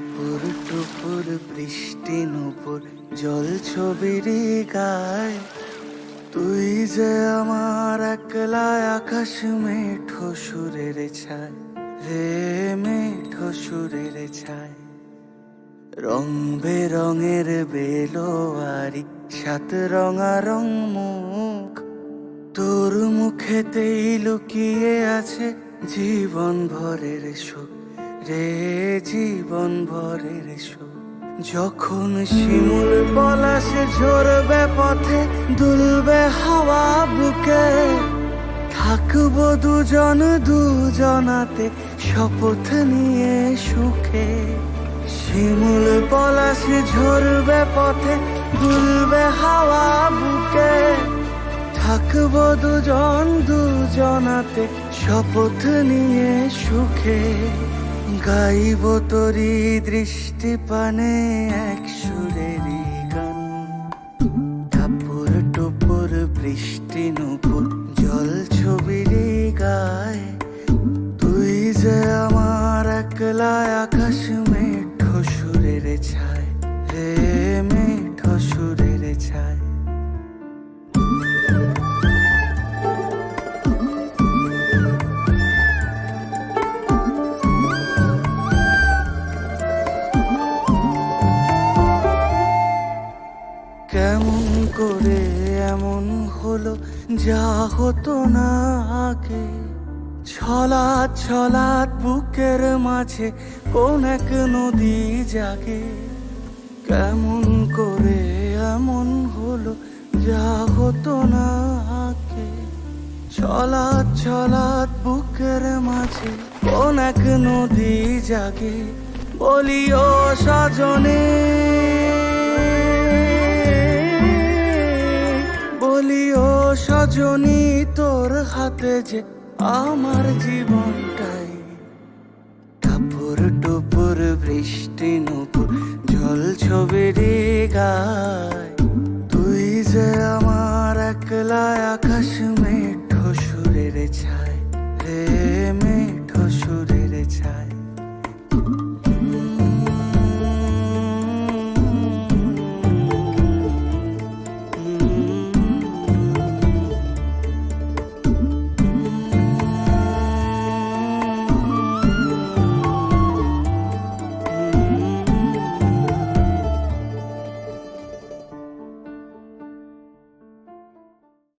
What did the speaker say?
টাপুর টুপুর বৃষ্টি নুপুর জল ছবির গায়, তুই যে আমার একলা আকাশ মেঠো সুরের ছায় রে, মেঠো সুরের ছায়। রং বেরঙের বেলোয়ারি সাত রঙারং মুখ, তোর মুখেতেই লুকিয়ে আছে জীবন ভরের সুখ রে, জীবন ভরের সুখ। যখন শিমুল পলাশে ঝরবে পথে দুলবে হাওয়া বুকে, থাকবো দুজন দুজনাতে শপথ নিয়ে সুখে। শিমুল পলাশে ঝরবে পথে দুলবে হাওয়া বুকে, থাকবো দুজন দুজনাতে শপথ নিয়ে সুখে। গাইব তোরি দৃষ্টি পানে এক সুরেরই গান, টাপুর টুপুর বৃষ্টি নুপুর জল ছবির গায়, তুই যে আমার একলা আকাশ মেঠো সুরের ছায় রে, মেঠো সুরের ছায়। কেমন করে এমন হলো যা হতো না আগে, ছলাৎ ছলাৎ বুকের মাঝে কোন এক নদী জাগে। কেমন করে এমন হলো যা হতো না আগে, ছলাৎ ছলাৎ বুকের মাঝে কোন এক নদী জাগে। বলি ও সজনে, বলি ও সজনী, তোর হাতে যে আমার জীবনটাই। টাপুর টুপুর বৃষ্টি নুপুর জল ছবির গায়, তুই যে আমার একলা আকাশ মেঠো সুরের ছায়।